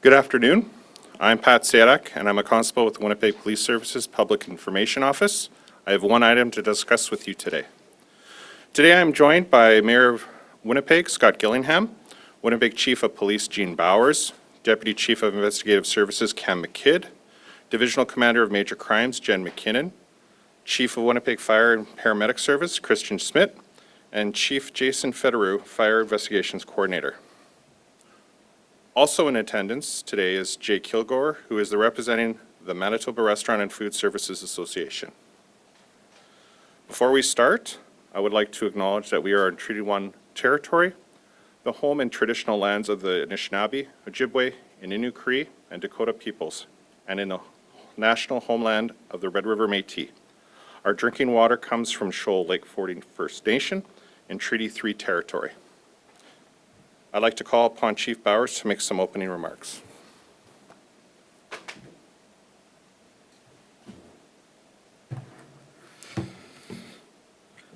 Good afternoon. I'm Pat Sadak, and I'm a constable with the Winnipeg Police Services Public Information Office. I have one item to discuss with you today. Today I am joined by Mayor of Winnipeg, Scott Gillingham, Winnipeg Chief of Police, Gene Bowers, Deputy Chief of Investigative Services, Cam McKidd, Divisional Commander of Major Crimes, Jen McKinnon, Chief of Winnipeg Fire and Paramedic Service, Christian Schmidt, and Chief Jason Federer, Fire Investigations Coordinator. Also in attendance today is Jay Kilgore, who is representing the Manitoba Restaurant and Food Services Association. Before we start, I would like to acknowledge that we are in Treaty 1 territory, the home and traditional lands of the Anishinaabe, Ojibwe, Innu Cree, and Dakota peoples, and in the national homeland of the Red River Métis. Our drinking water comes from Shoal Lake 40 First Nation in Treaty 3 territory. I'd like to call upon Chief Bowers to make some opening remarks.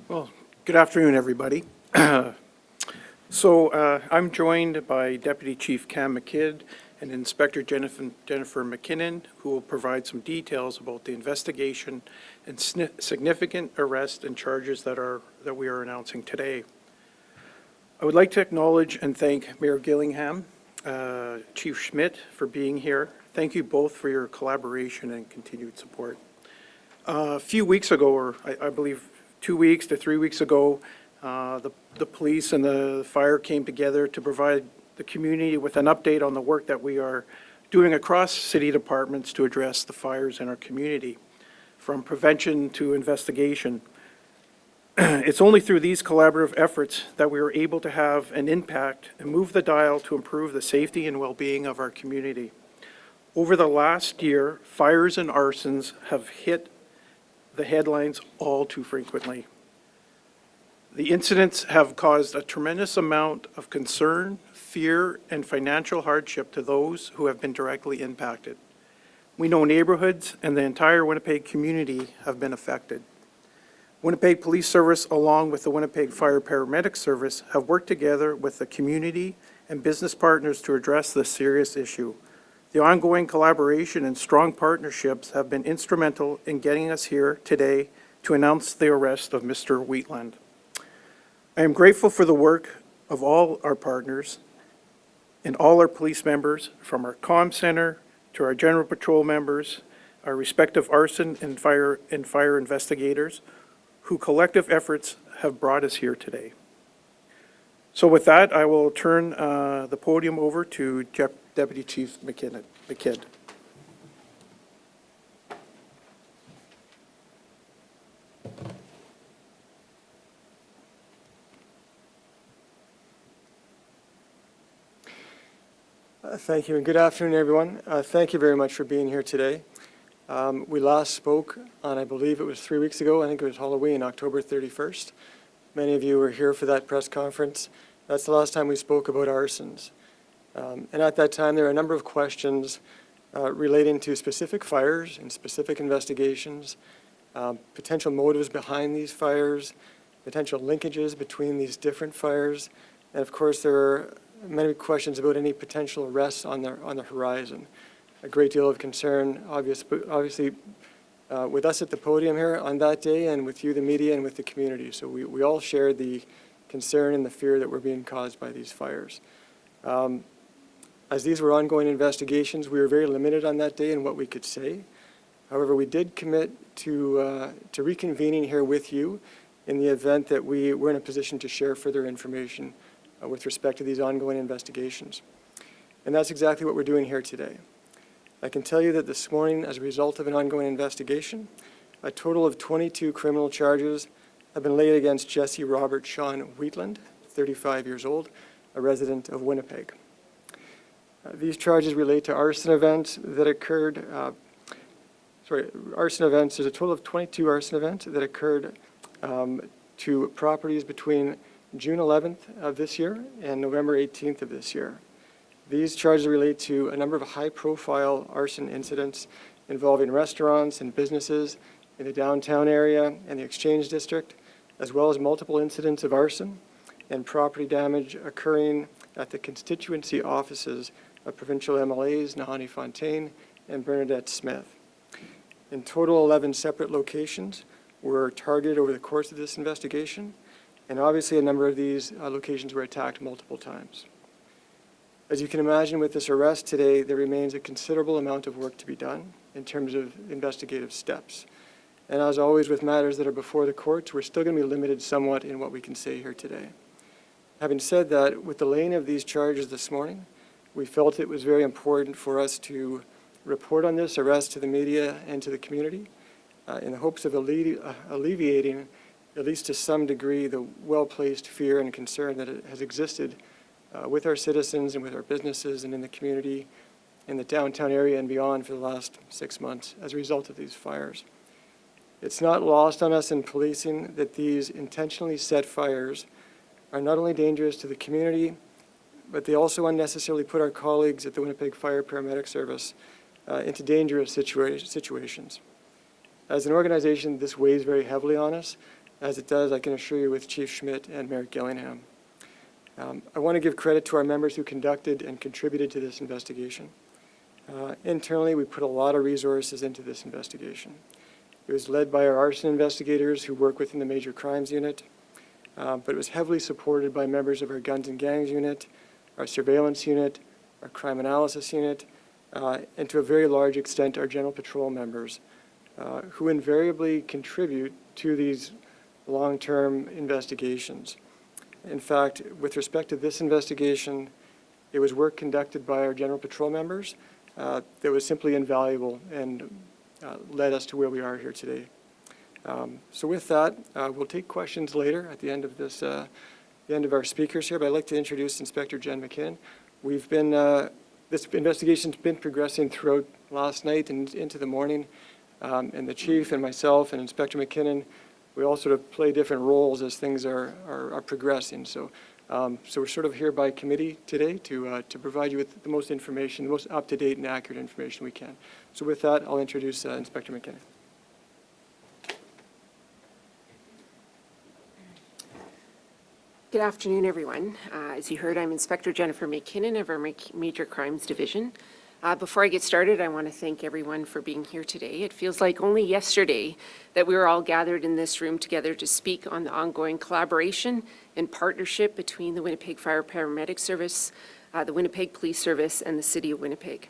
Well, good afternoon, everybody. I'm joined by Deputy Chief Cam McKidd and Inspector Jennifer McKinnon, who will provide some details about the investigation and significant arrests and charges that we are announcing today. I would like to acknowledge and thank Mayor Gillingham, Chief Schmidt for being here. Thank you both for your collaboration and continued support. A few weeks ago, or I believe 2 weeks to 3 weeks ago, the police and the fire came together to provide the community with an update on the work that we are doing across city departments to address the fires in our community, from prevention to investigation. It's only through these collaborative efforts that we are able to have an impact and move the dial to improve the safety and well-being of our community. Over the last year, fires and arsons have hit the headlines all too frequently. The incidents have caused a tremendous amount of concern, fear, and financial hardship to those who have been directly impacted. We know neighborhoods and the entire Winnipeg community have been affected. Winnipeg Police Service, along with the Winnipeg Fire Paramedic Service, have worked together with the community and business partners to address this serious issue. The ongoing collaboration and strong partnerships have been instrumental in getting us here today to announce the arrest of Mr. Wheatland. I am grateful for the work of all our partners and all our police members, from our comm center to our general patrol members, our respective arson and fire investigators, whose collective efforts have brought us here today. So with that, I will turn the podium over to Deputy Chief McKidd. Thank you, and good afternoon, everyone. Thank you very much for being here today. We last spoke on, I believe it was 3 weeks ago. I think it was Halloween, October 31st. Many of you were here for that press conference. That's the last time we spoke about arsons. And at that time, there were a number of questions relating to specific fires and specific investigations, potential motives behind these fires, potential linkages between these different fires, and of course, there are many questions about any potential arrests on the horizon. A great deal of concern, obviously, with us at the podium here on that day, and with you, the media, and with the community. So we all shared the concern and the fear that were being caused by these fires. As these were ongoing investigations, we were very limited on that day in what we could say. However, we did commit to reconvening here with you in the event that we were in a position to share further information with respect to these ongoing investigations. And that's exactly what we're doing here today. I can tell you that this morning, as a result of an ongoing investigation, a total of 22 criminal charges have been laid against Jesse Robert Shawn Wheatland, 35 years old, a resident of Winnipeg. These charges relate to arson events that occurred, there's a total of 22 arson events that occurred to properties between June 11th of this year and November 18th of this year. These charges relate to a number of high-profile arson incidents involving restaurants and businesses in the downtown area and the Exchange District, as well as multiple incidents of arson and property damage occurring at the constituency offices provincial MLAs, Nahanni Fontaine and Bernadette Smith. In total, 11 separate locations were targeted over the course of this investigation, and obviously a number of these locations were attacked multiple times. As you can imagine, with this arrest today, there remains a considerable amount of work to be done in terms of investigative steps. And as always with matters that are before the courts, we're still going to be limited somewhat in what we can say here today. Having said that, with the laying of these charges this morning, we felt it was very important for us to report on this arrest to the media and to the community in the hopes of alleviating, at least to some degree, the well-placed fear and concern that has existed with our citizens and with our businesses and in the community, in the downtown area and beyond for the last 6 months as a result of these fires. It's not lost on us in policing that these intentionally set fires are not only dangerous to the community, but they also unnecessarily put our colleagues at the Winnipeg Fire Paramedic Service into dangerous situations. As an organization, this weighs very heavily on us, as it does, I can assure you, with Chief Schmidt and Mayor Gillingham. I want to give credit to our members who conducted and contributed to this investigation. Internally, we put a lot of resources into this investigation. It was led by our arson investigators who work within the Major Crimes Unit, but it was heavily supported by members of our Guns and Gangs Unit, our Surveillance Unit, our Crime Analysis Unit, and to a very large extent our General Patrol members, who invariably contribute to these long-term investigations. In fact, with respect to this investigation, it was work conducted by our General Patrol members that was simply invaluable and led us to where we are here today. So with that, we'll take questions later at the end of this, the end of our speakers here, but I'd like to introduce Inspector Jen McKinnon. We've been, this investigation's been progressing throughout last night and into the morning, and the Chief and myself and Inspector McKinnon, we all sort of play different roles as things are progressing. So we're sort of here by committee today to provide you with the most information, the most up-to-date and accurate information we can. So with that, I'll introduce Inspector McKinnon. Good afternoon, everyone. As you heard, I'm Inspector Jennifer McKinnon of our Major Crimes Division. Before I get started, I want to thank everyone for being here today. It feels like only yesterday that we were all gathered in this room together to speak on the ongoing collaboration and partnership between the Winnipeg Fire Paramedic Service, the Winnipeg Police Service, and the City of Winnipeg.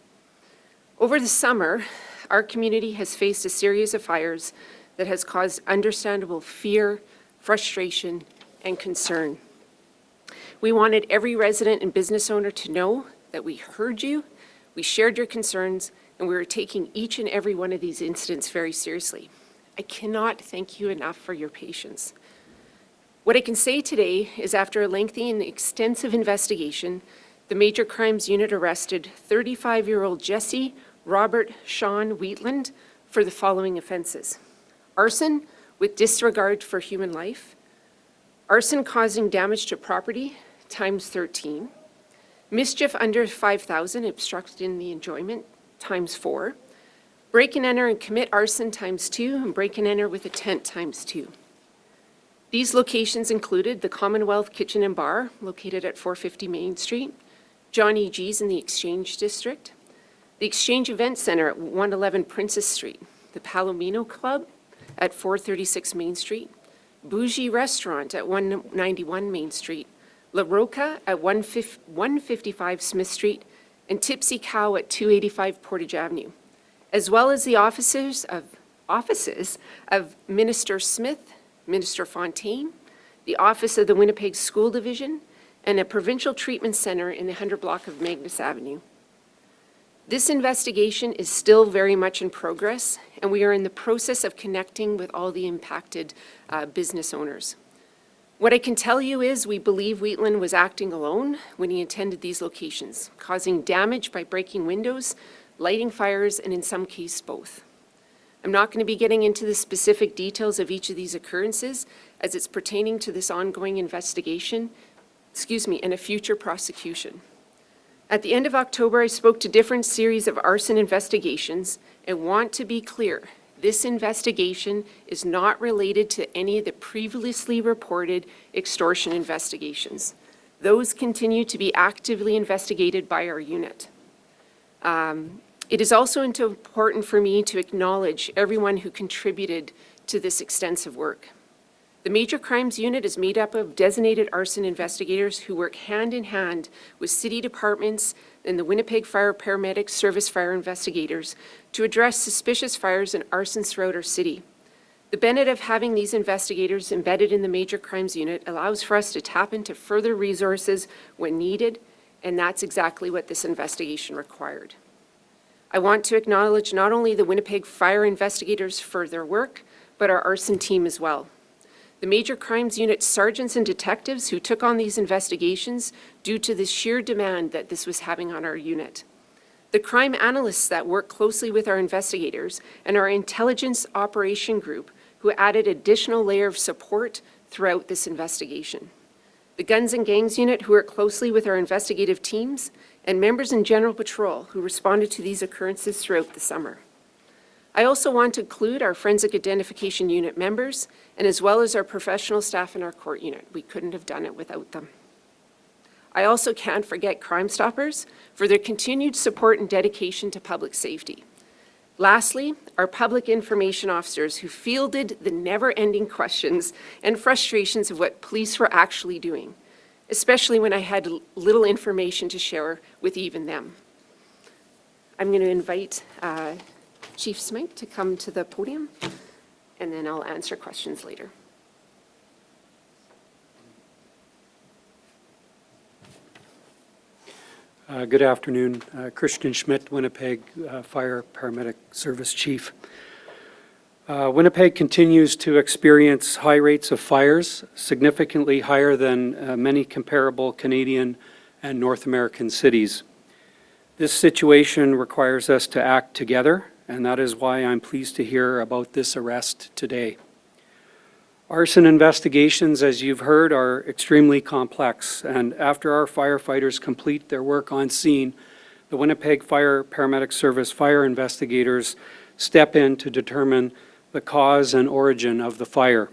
Over the summer, our community has faced a series of fires that has caused understandable fear, frustration, and concern. We wanted every resident and business owner to know that we heard you, we shared your concerns, and we were taking each and every one of these incidents very seriously. I cannot thank you enough for your patience. What I can say today is after a lengthy and extensive investigation, the Major Crimes Unit arrested 35-year-old Jesse Robert Shawn Wheatland for the following offenses: arson with disregard for human life, arson causing damage to property times 13, mischief under 5,000, obstructing the enjoyment, times 4. Break and enter and commit arson, times 2, and break and enter with intent, times 2. These locations included the Commonwealth Kitchen and Bar, located at 450 Main Street, John E. G's in the Exchange District, the Exchange Event Center at 111 Princess Street, the Palomino Club at 436 Main Street, Bougie Restaurant at 191 Main Street, La Roca at 155 Smith Street, and Tipsy Cow at 285 Portage Avenue, as well as the offices of Minister Smith, Minister Fontaine, the office of the Winnipeg School Division, and a provincial treatment center in the 100 block of Magnus Avenue. This investigation is still very much in progress, and we are in the process of connecting with all the impacted business owners. What I can tell you is we believe Wheatland was acting alone when he attended these locations, causing damage by breaking windows, lighting fires, and in some cases both. I'm not going to be getting into the specific details of each of these occurrences as it's pertaining to this ongoing investigation, and a future prosecution. At the end of October, I spoke to different series of arson investigations and want to be clear. This investigation is not related to any of the previously reported extortion investigations. Those continue to be actively investigated by our unit. It is also important for me to acknowledge everyone who contributed to this extensive work. The Major Crimes Unit is made up of designated arson investigators who work hand in hand with city departments and the Winnipeg Fire Paramedic Service fire investigators to address suspicious fires and arsons throughout our city. The benefit of having these investigators embedded in the Major Crimes Unit allows for us to tap into further resources when needed, and that's exactly what this investigation required. I want to acknowledge not only the Winnipeg Fire investigators for their work, but our arson team as well. The Major Crimes Unit sergeants and detectives who took on these investigations due to the sheer demand that this was having on our unit. The crime analysts that work closely with our investigators and our intelligence operation group who added additional layer of support throughout this investigation. The Guns and Gangs Unit who work closely with our investigative teams, and members in General Patrol who responded to these occurrences throughout the summer. I also want to include our Forensic Identification Unit members, and as well as our professional staff in our court unit. We couldn't have done it without them. I also can't forget Crime Stoppers for their continued support and dedication to public safety. Lastly, our public information officers who fielded the never-ending questions and frustrations of what police were actually doing, especially when I had little information to share with even them. I'm going to invite Chief Smythe to come to the podium, and then I'll answer questions later. Good afternoon. Christian Schmidt, Winnipeg Fire Paramedic Service Chief. Winnipeg continues to experience high rates of fires, significantly higher than many comparable Canadian and North American cities. This situation requires us to act together, and that is why I'm pleased to hear about this arrest today. Arson investigations, as you've heard, are extremely complex, and after our firefighters complete their work on scene, the Winnipeg Fire Paramedic Service fire investigators step in to determine the cause and origin of the fire.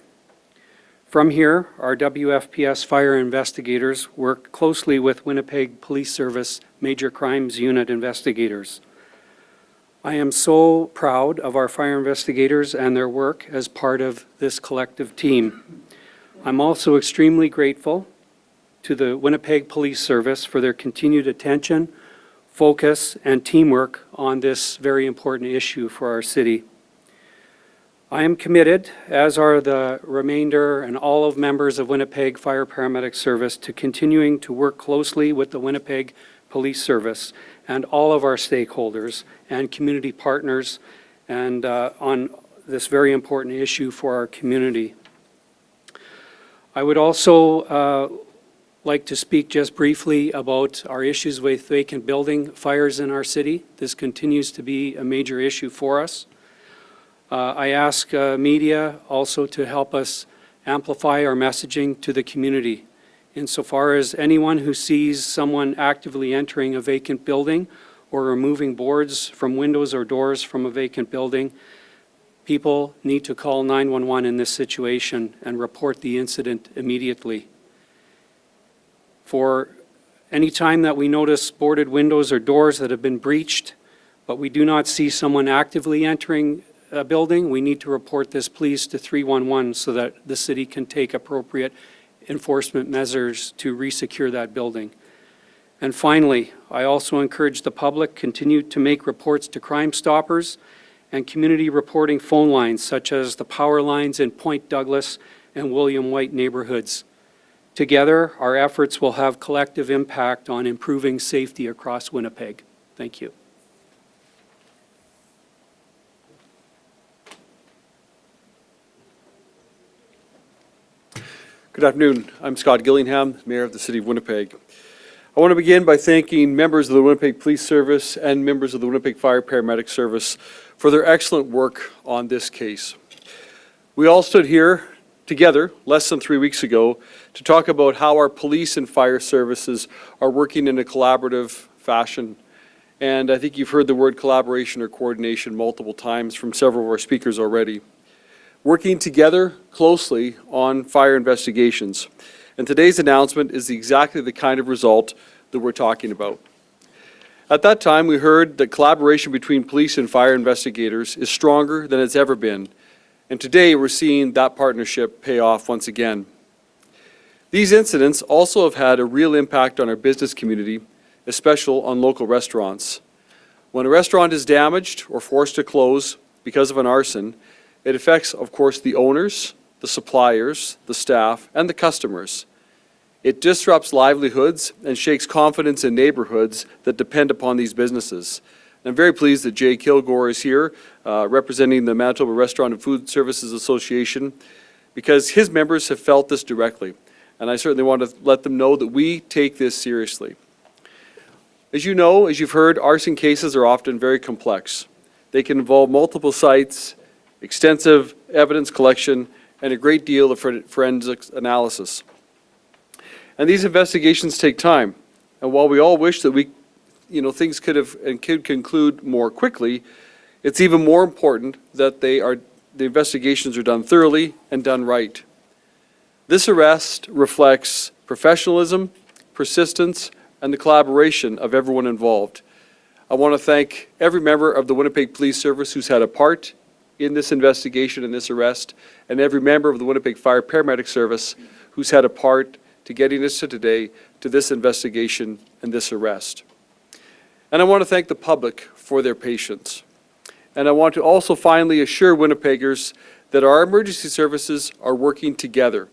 From here, our WFPS fire investigators work closely with Winnipeg Police Service Major Crimes Unit investigators. I am so proud of our fire investigators and their work as part of this collective team. I'm also extremely grateful to the Winnipeg Police Service for their continued attention, focus, and teamwork on this very important issue for our city. I am committed, as are the remainder and all of members of Winnipeg Fire Paramedic Service, to continuing to work closely with the Winnipeg Police Service and all of our stakeholders and community partners and on this very important issue for our community. I would also like to speak just briefly about our issues with vacant building fires in our city. This continues to be a major issue for us. I ask media also to help us amplify our messaging to the community. Insofar as anyone who sees someone actively entering a vacant building or removing boards from windows or doors from a vacant building, people need to call 911 in this situation and report the incident immediately. For any time that we notice boarded windows or doors that have been breached, but we do not see someone actively entering a building, we need to report this please to 311 so that the city can take appropriate enforcement measures to resecure that building. And finally, I also encourage the public continue to make reports to Crime Stoppers and community reporting phone lines such as the power lines in Point Douglas and William White neighborhoods. Together, our efforts will have collective impact on improving safety across Winnipeg. Thank you. Good afternoon. I'm Scott Gillingham, Mayor of the City of Winnipeg. I want to begin by thanking members of the Winnipeg Police Service and members of the Winnipeg Fire Paramedic Service for their excellent work on this case. We all stood here together less than 3 weeks ago to talk about how our police and fire services are working in a collaborative fashion. And I think you've heard the word collaboration or coordination multiple times from several of our speakers already. Working together closely on fire investigations. And today's announcement is exactly the kind of result that we're talking about. At that time, we heard that collaboration between police and fire investigators is stronger than it's ever been, and today we're seeing that partnership pay off once again. These incidents also have had a real impact on our business community, especially on local restaurants. When a restaurant is damaged or forced to close because of an arson, it affects, of course, the owners, the suppliers, the staff, and the customers. It disrupts livelihoods and shakes confidence in neighborhoods that depend upon these businesses. I'm very pleased that Jay Kilgore is here, representing the Manitoba Restaurant and Food Services Association, because his members have felt this directly. And I certainly want to let them know that we take this seriously. As you know, as you've heard, arson cases are often very complex. They can involve multiple sites, extensive evidence collection, and a great deal of forensic analysis. And these investigations take time. And while we all wish that things could conclude more quickly, it's even more important that the investigations are done thoroughly and done right. This arrest reflects professionalism, persistence, and the collaboration of everyone involved. I want to thank every member of the Winnipeg Police Service who's had a part in this investigation and this arrest, and every member of the Winnipeg Fire Paramedic Service who's had a part to getting us to today, to this investigation and this arrest. And I want to thank the public for their patience. And I want to also finally assure Winnipeggers that our emergency services are working together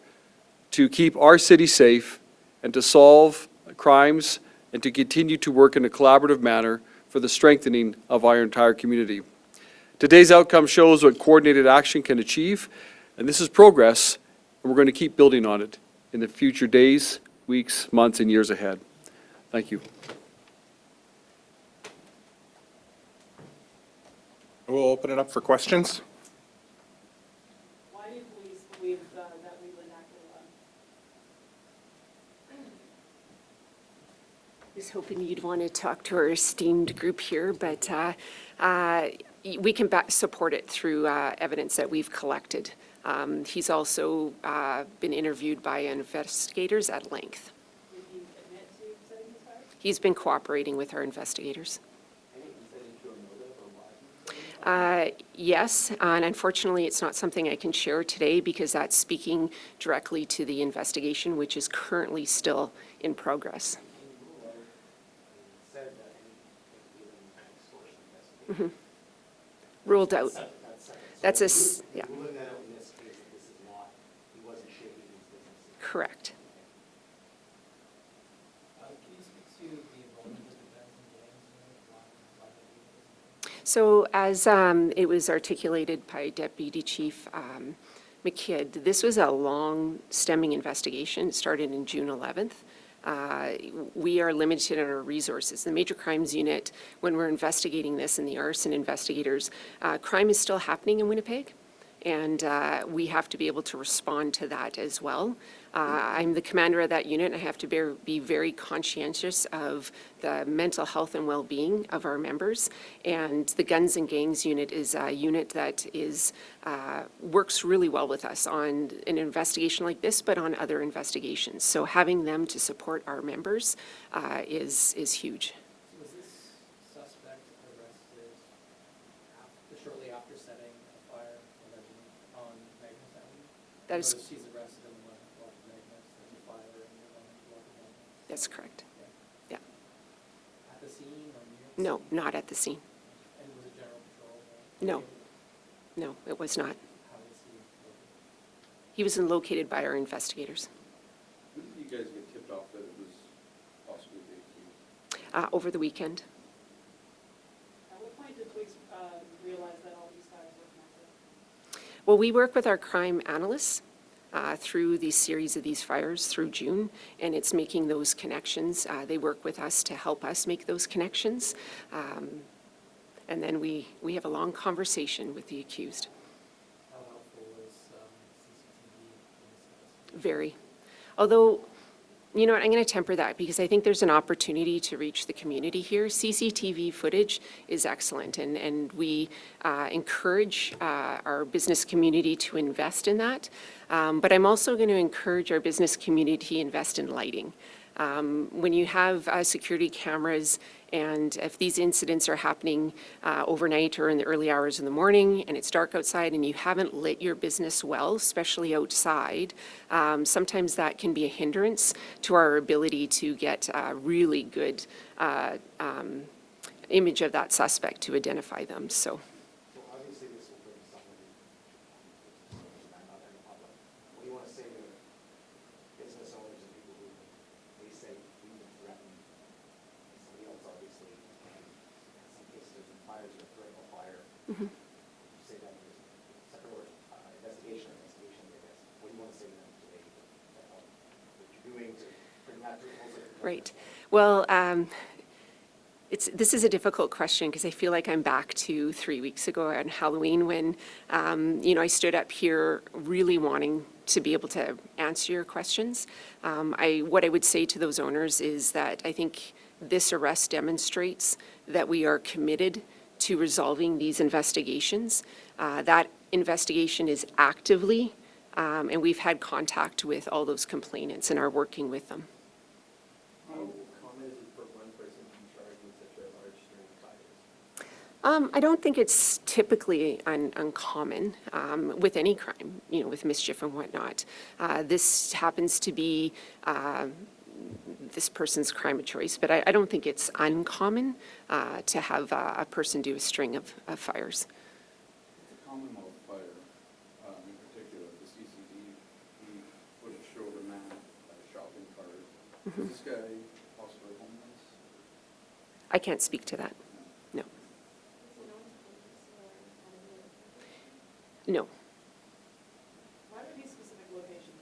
to keep our city safe and to solve crimes and to continue to work in a collaborative manner for the strengthening of our entire community. Today's outcome shows what coordinated action can achieve, and this is progress, and we're going to keep building on it in the future days, weeks, months, and years ahead. Thank you. We'll open it up for questions. Why do police believe that Wheatland acted alone? I was hoping you'd want to talk to our esteemed group here, but we can support it through evidence that we've collected. He's also been interviewed by investigators at length. Did he admit to setting his fire? He's been cooperating with our investigators. Yes, and unfortunately, it's not something I can share today because that's speaking directly to the investigation, which is currently still in progress. Mhm. Ruled out. That's yeah. Ruling that out in this case, that this is not, he wasn't shaking these businesses. Correct. Can you speak to the involvement of the guns and gangs? So as it was articulated by Deputy Chief McKidd, this was a long stemming investigation. It started in June 11th. We are limited in our resources. The Major Crimes Unit, when we're investigating this, and the arson investigators, crime is still happening in Winnipeg, and we have to be able to respond to that as well. I'm the commander of that unit, and I have to be very conscientious of the mental health and well-being of our members. And the Guns and Gangs unit is a unit that works really well with us on an investigation like this, but on other investigations. So having them to support our members is huge. Was this suspect arrested shortly after setting a fire allegedly on Magnus Avenue? That is, He's arrested in the block of Magnus, there's a fire in the block of Magnus. that's correct. Yeah. At the scene or near? No, not at the scene. And was it general patrol? No. No, it was not. How was he located? He was located by our investigators When did you guys get tipped off that it was possibly the accused? over the weekend. At what point did police realize that all these guys were connected? Well, we work with our crime analysts through the series of these fires through June, and it's making those connections. They work with us to help us make those connections. And then we have a long conversation with the accused. How helpful was CCTV in this? Very. Although, you know what, I'm going to temper that because I think there's an opportunity to reach the community here. CCTV footage is excellent, and we encourage our business community to invest in that. But I'm also going to encourage our business community to invest in lighting. When you have security cameras, and if these incidents are happening overnight or in the early hours in the morning and it's dark outside and you haven't lit your business well, especially outside, sometimes that can be a hindrance to our ability to get a really good image of that suspect to identify them. So. So obviously this will bring somebody, not in the public. What do you want to say to business owners and people who, they say, we've been threatened, somebody else obviously, and in some cases there's been fires or threat of fire. You say that there's a separate word, investigation, I guess. What do you want to say to them today about what you're doing to bring that to a closer? Right. Well, this is a difficult question because I feel like I'm back to 3 weeks ago on Halloween when, I stood up here really wanting to be able to answer your questions. What I would say to those owners is that I think this arrest demonstrates that we are committed to resolving these investigations. That investigation is actively, and we've had contact with all those complainants and are working with them. How common is it for one person to be charged with such a large string of fires? I don't think it's typically uncommon with any crime, with mischief and whatnot. This happens to be this person's crime of choice, but I don't think it's uncommon to have a person do a string of fires. The Commonwealth fire, in particular, the CCD, the footage showed a man at a shopping cart. Is this guy possibly homeless? I can't speak to that. No. No. Why would these specific locations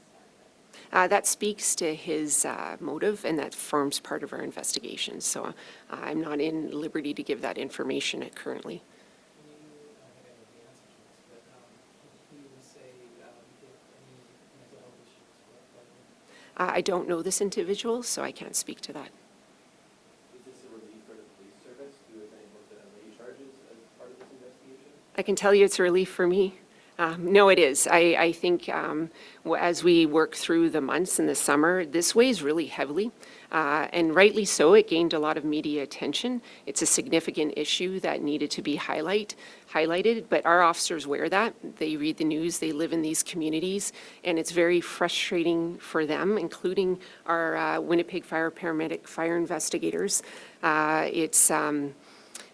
targeted? That speaks to his motive, and that forms part of our investigation. So I'm not in liberty to give that information currently. Can you, I think I know the answer to this, but can you say if any mental health issues were? I don't know this individual, so I can't speak to that. Is this a relief for the police service to have been able to lay charges as part of this investigation? I can tell you it's a relief for me. No, it is. I think as we work through the months in the summer, this weighs really heavily, and rightly so. It gained a lot of media attention. It's a significant issue that needed to be highlighted, but our officers wear that. They read the news, they live in these communities, and it's very frustrating for them, including our Winnipeg fire paramedic fire investigators. It's the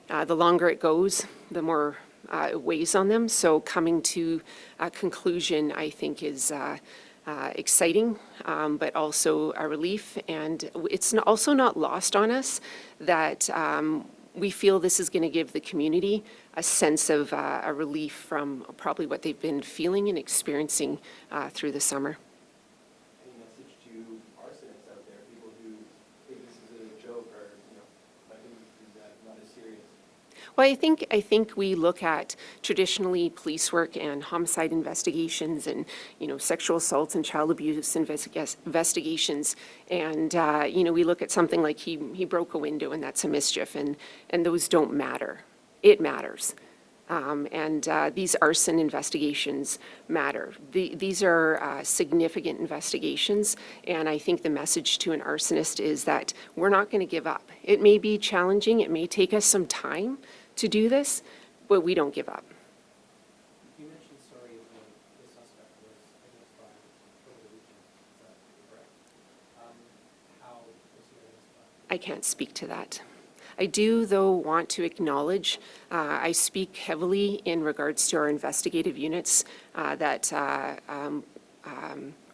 longer it goes, the more it weighs on them. So coming to a conclusion, I think, is exciting, but also a relief. And it's also not lost on us that we feel this is going to give the community a sense of a relief from probably what they've been feeling and experiencing through the summer. Any message to arsonists out there, people who think this is a joke or, I think this is not as serious? Well, I think we look at traditionally police work and homicide investigations and, sexual assaults and child abuse investigations. And, we look at something like he broke a window and that's a mischief, and those don't matter. It matters. And these arson investigations matter. These are significant investigations, and I think the message to an arsonist is that we're not going to give up. It may be challenging, it may take us some time to do this, but we don't give up. You mentioned, sorry, the suspect was identified over the weekend. Is that correct? How was he identified? I can't speak to that. I do, though, want to acknowledge, I speak heavily in regards to our investigative units that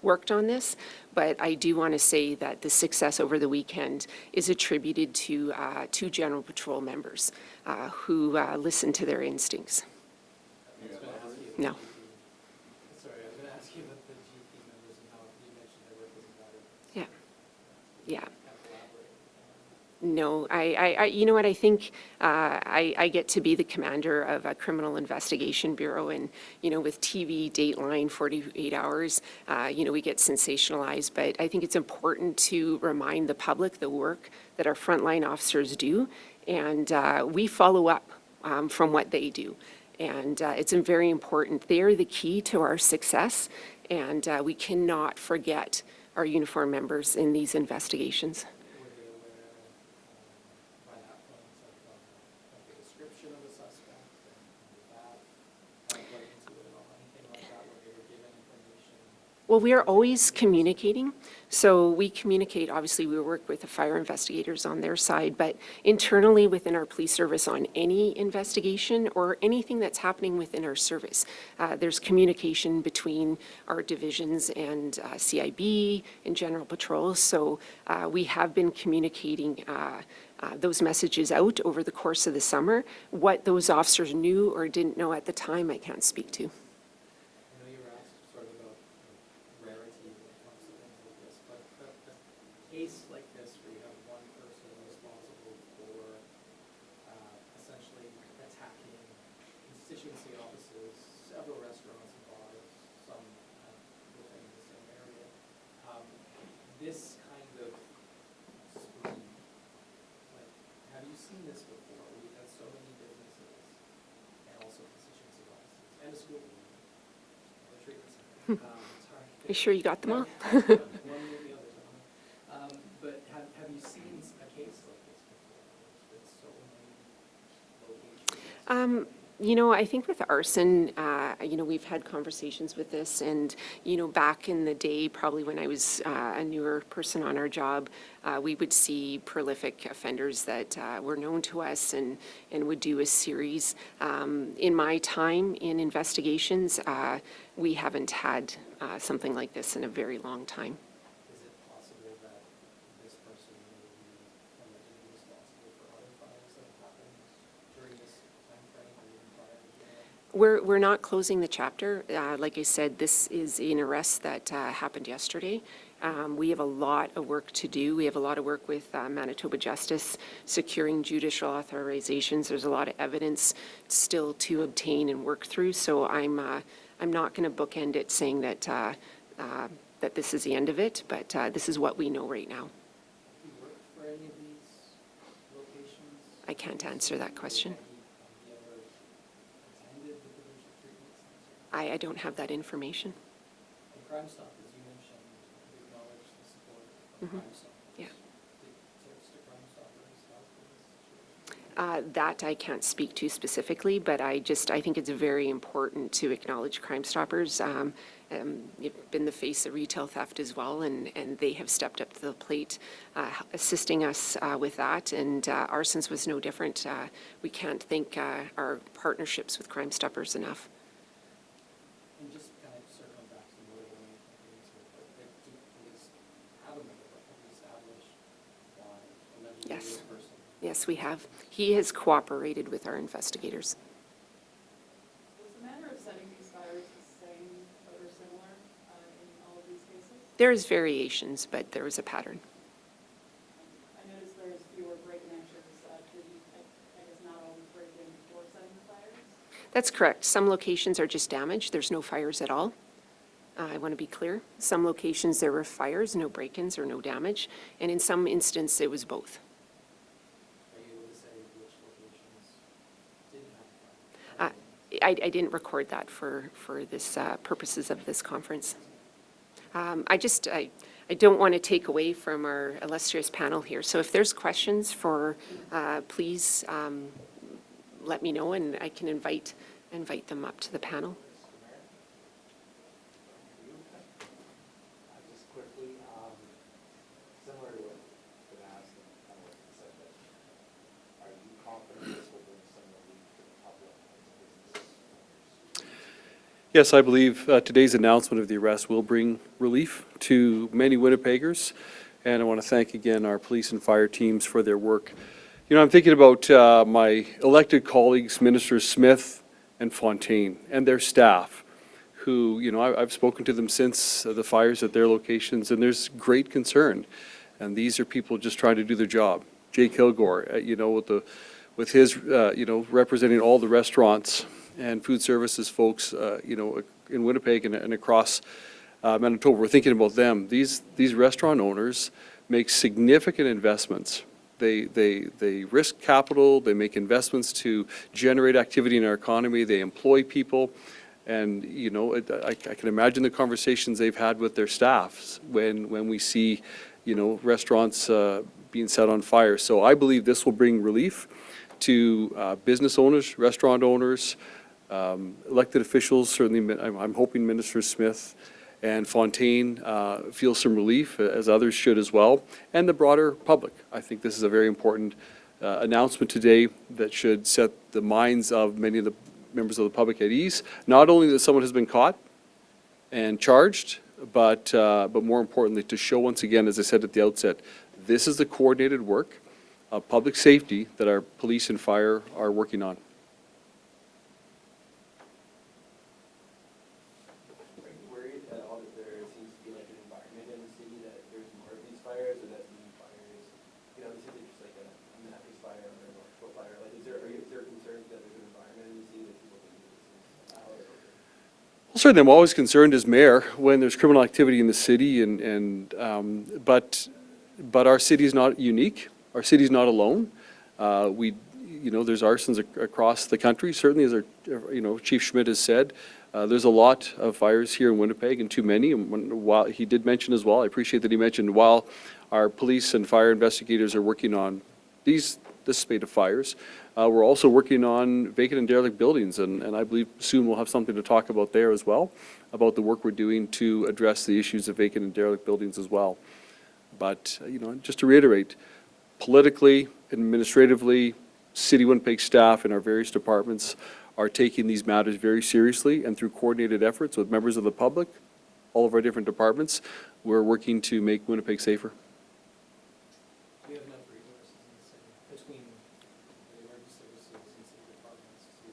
worked on this, but I do want to say that the success over the weekend is attributed to two General Patrol members who listened to their instincts. I was going to ask you. No. Sorry, I was going to ask you about the GP members and how you mentioned their work was invaluable. Yeah. Yeah. Kind of collaborate. No, you know what, I think I get to be the commander of a criminal investigation bureau, and, with TV, Dateline, 48 hours, we get sensationalized, but I think it's important to remind the public the work that our frontline officers do, and we follow up from what they do. And it's very important. They're the key to our success, And we cannot forget our uniformed members in these investigations. Were they aware, by that point, of the description of the suspect and that went into it at all, anything like that, where they were given information? Well, we are always communicating. So we communicate, obviously, we work with the fire investigators on their side, but internally within our police service on any investigation or anything that's happening within our service, there's communication between our divisions and CIB and General Patrols. So we have been communicating those messages out over the course of the summer. What those officers knew or didn't know at the time, I can't speak to. I know you were asked sort of about rarity when it comes to things like this, but a case like this where you have one person responsible for essentially attacking constituency offices, several restaurants and bars, some within the same area, this kind of spree, like, have you seen this before? We've had so many businesses and also constituency offices and a school. Are you sure you got them all? One way or the other. But have you seen a case like this before? With so many locations? You know, I think with arson, you know, we've had conversations with this, and, you know, back in the day, probably when I was a newer person on our job, we would see prolific offenders that were known to us and would do a series. In my time in investigations, we haven't had something like this in a very long time. Is it possible that this person may be allegedly responsible for other fires that have happened during this time frame or even prior to that? We're not closing the chapter. Like I said, this is an arrest that happened yesterday. We have a lot of work to do. We have a lot of work with Manitoba Justice, securing judicial authorizations. There's a lot of evidence still to obtain and work through. So I'm not going to bookend it saying that that this is the end of it, but this is what we know right now. Have you worked for any of these locations? I can't answer that question. Have you ever attended the provincial treatment center? I don't have that information. And Crime Stoppers, you mentioned, you acknowledge the support of Crime Stoppers. Yeah. Did tips to Crime Stoppers help in this situation? That I can't speak to specifically, but I think it's very important to acknowledge Crime Stoppers. You've been the face of retail theft as well, and they have stepped up to the plate, assisting us with that, and arsons was no different. We can't thank our partnerships with Crime Stoppers enough. And just kind of circling back to the motor vehicle companies, but do police have a member, have you established why allegedly Yes. this person? Yes, we have. He has cooperated with our investigators. Was the manner of setting these fires the same or similar in all of these cases? There's variations, but there was a pattern. I noticed there's fewer break-in entries. Did you, I guess, not always break in before setting the fires? That's correct. Some locations are just damaged. There's no fires at all. I want to be clear. Some locations there were fires, no break-ins or no damage, and in some instances it was both. Are you able to say which locations didn't have fire? I didn't record that for this purposes of this conference. I don't want to take away from our illustrious panel here. So if there's questions for, please let me know, and I can invite them up to the panel. Just quickly, similar to what been asked and kind of what you said, but are you confident this will bring some relief to the public and to business owners? Yes, I believe today's announcement of the arrest will bring relief to many Winnipeggers, and I want to thank again our police and fire teams for their work. You know, I'm thinking about my elected colleagues, Ministers Smith and Fontaine, and their staff, who, you know, I've spoken to them since the fires at their locations, and there's great concern. And these are people just trying to do their job. Jay Kilgore, you know, with his, you know, representing all the restaurants and food services folks, you know, in Winnipeg and across Manitoba. We're thinking about them. These restaurant owners make significant investments. They risk capital, they make investments to generate activity in our economy, they employ people, And, you know, I can imagine the conversations they've had with their staffs when we see, you know, restaurants being set on fire. So I believe this will bring relief to business owners, restaurant owners, elected officials, certainly, I'm hoping Minister Smith and Fontaine feel some relief, as others should as well, and the broader public. I think this is a very important announcement today that should set the minds of many of the members of the public at ease, not only that someone has been caught and charged, but more importantly, to show once again, as I said at the outset, this is the coordinated work of public safety that our police and fire are working on. Are you worried at all that there seems to be like an environment in the city that there's more of these fires, or that these fires, you know, this isn't just like a Magnus fire or a Northville fire? Like, is there concerns that there's an environment in the city that people think this is loud? Well, certainly, I'm always concerned as mayor when there's criminal activity in the city, but our city is not unique. Our city is not alone. You know, there's arsons across the country. Certainly, as our, you know, Chief Schmidt has said, there's a lot of fires here in Winnipeg, and too many. And while he did mention as well, I appreciate that he mentioned, while our police and fire investigators are working on this spate of fires, we're also working on vacant and derelict buildings, and I believe soon we'll have something to talk about there as well, about the work we're doing to address the issues of vacant and derelict buildings as well. But, you know, just to reiterate, politically, administratively, City Winnipeg staff in our various departments are taking these matters very seriously, and through coordinated efforts with members of the public, all of our different departments, we're working to make Winnipeg safer. Do we have enough resources in the city between the emergency services and city departments to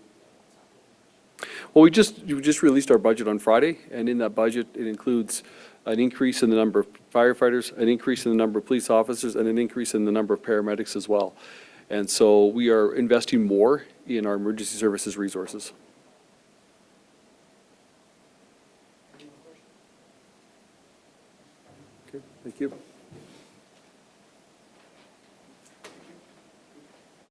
tackle the issue? Well, we just released our budget on Friday, and in that budget, it includes an increase in the number of firefighters, an increase in the number of police officers, and an increase in the number of paramedics as well. And so we are investing more in our emergency services resources. Okay, thank you.